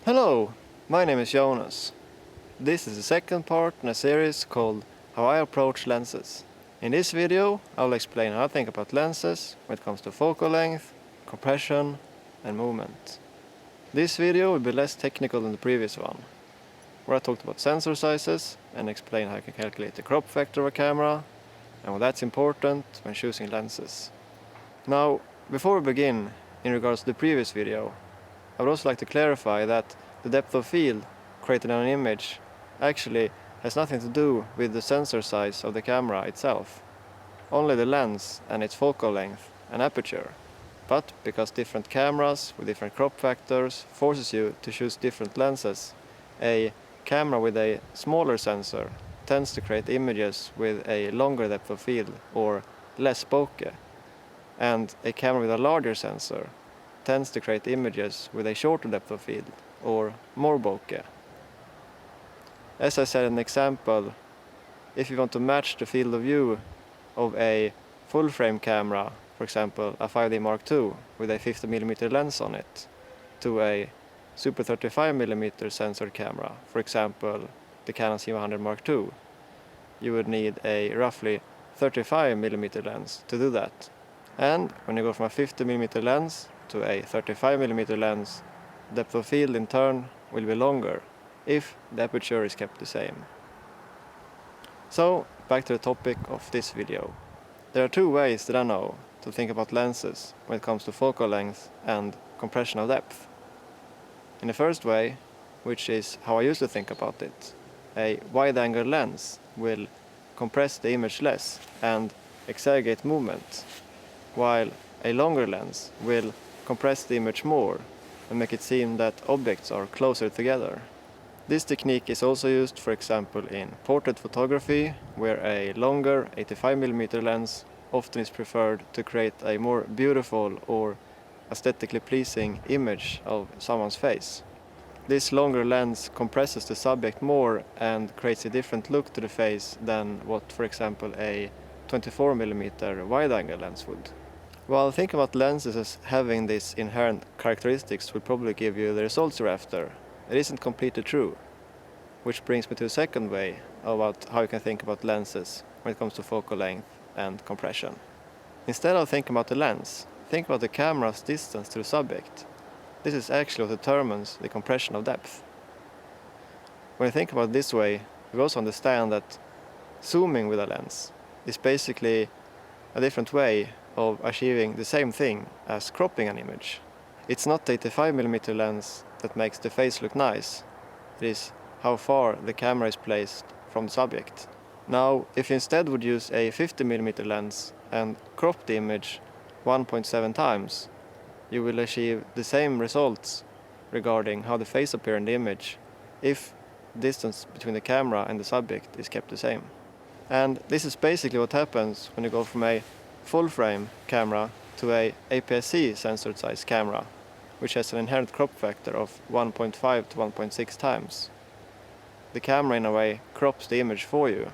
Hello, my name is Jonas. This is the second part in a series called How I Approach Lenses. In this video, I will explain how I think about lenses when it comes to focal length, compression and movement. This video will be less technical than the previous one, where I talked about sensor sizes and explained how I can calculate the crop factor of a camera and why that's important when choosing lenses. Now, before we begin, in regards to the previous video, I would also like to clarify that the depth of field created on an image actually has nothing to do with the sensor size of the camera itself, only the lens and its focal length and aperture. But because different cameras with different crop factors forces you to choose different lenses, a camera with a smaller sensor tends to create images with a longer depth of field or less bokeh, and a camera with a larger sensor tends to create images with a shorter depth of field or more bokeh. As I said in an example, if you want to match the field of view of a full frame camera, for example a 5D Mark II with a 50mm lens on it, to a Super 35mm censored camera, for example the Canon C100 Mark II, you would need a roughly 35mm lens to do that. And when you go from a 50mm lens to a 35mm lens, depth of field in turn will be longer if the aperture is kept the same. So, back to the topic of this video. There are two ways that I know to think about lenses when it comes to focal length and compression of depth. In the first way, which is how I used to think about it, a wide-angle lens will compress the image less and exaggerate movement, while a longer lens will compress the image more and make it seem that objects are closer together. This technique is also used, for example, in portrait photography, where a longer 85mm lens often is preferred to create a more beautiful or aesthetically pleasing image of someone's face. This longer lens compresses the subject more and creates a different look to the face than what, for example, a 24mm wide-angle lens would. While thinking about lenses as having these inherent characteristics will probably give you the results you're after, it isn't completely true. Which brings me to the second way about how you can think about lenses when it comes to focal length and compression. Instead of thinking about the lens, think about the camera's distance to the subject. This is actually what determines the compression of depth. When you think about it this way, you also understand that zooming with a lens is basically a different way of achieving the same thing as cropping an image. It's not the 85mm lens that makes the face look nice, it is how far the camera is placed from the subject. Now, if you instead would use a 50mm lens and crop the image 1.7 times, you will achieve the same results regarding how the face appears in the image if the distance between the camera and the subject is kept the same. And this is basically what happens when you go from a full frame camera to a APS-C censored size camera, which has an inherent crop factor of 1.5 to 1.6 times. The camera in a way crops the image for you.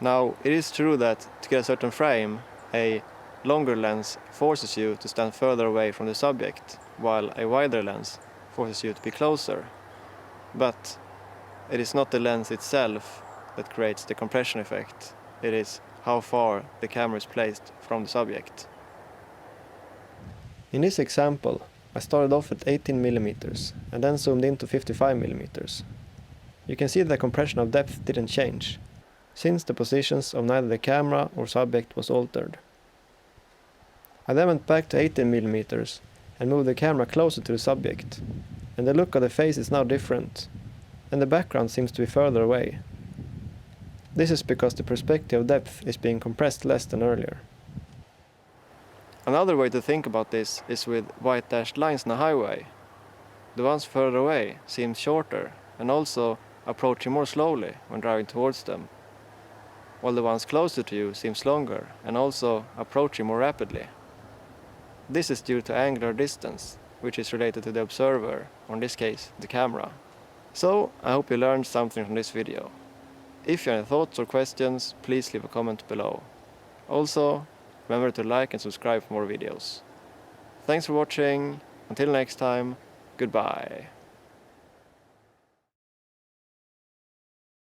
Now, it is true that to get a certain frame, a longer lens forces you to stand further away from the subject, while a wider lens forces you to be closer. But it is not the lens itself that creates the compression effect, it is how far the camera is placed from the subject. In this example, I started off at 18mm and then zoomed in to 55mm. You can see that the compression of depth didn't change, since the positions of neither the camera or subject was altered. I then went back to 18mm and moved the camera closer to the subject, and the look of the face is now different, and the background seems to be further away. This is because the perspective of depth is being compressed less than earlier. Another way to think about this is with white dashed lines on a highway. The ones further away seem shorter and also approaching more slowly when driving towards them, while the ones closer to you seems longer and also approaching more rapidly. This is due to angular distance, which is related to the observer, or in this case, the camera. So, I hope you learned something from this video. If you have any thoughts or questions, please leave a comment below. Also, remember to like and subscribe for more videos. Thanks for watching, until next time, goodbye.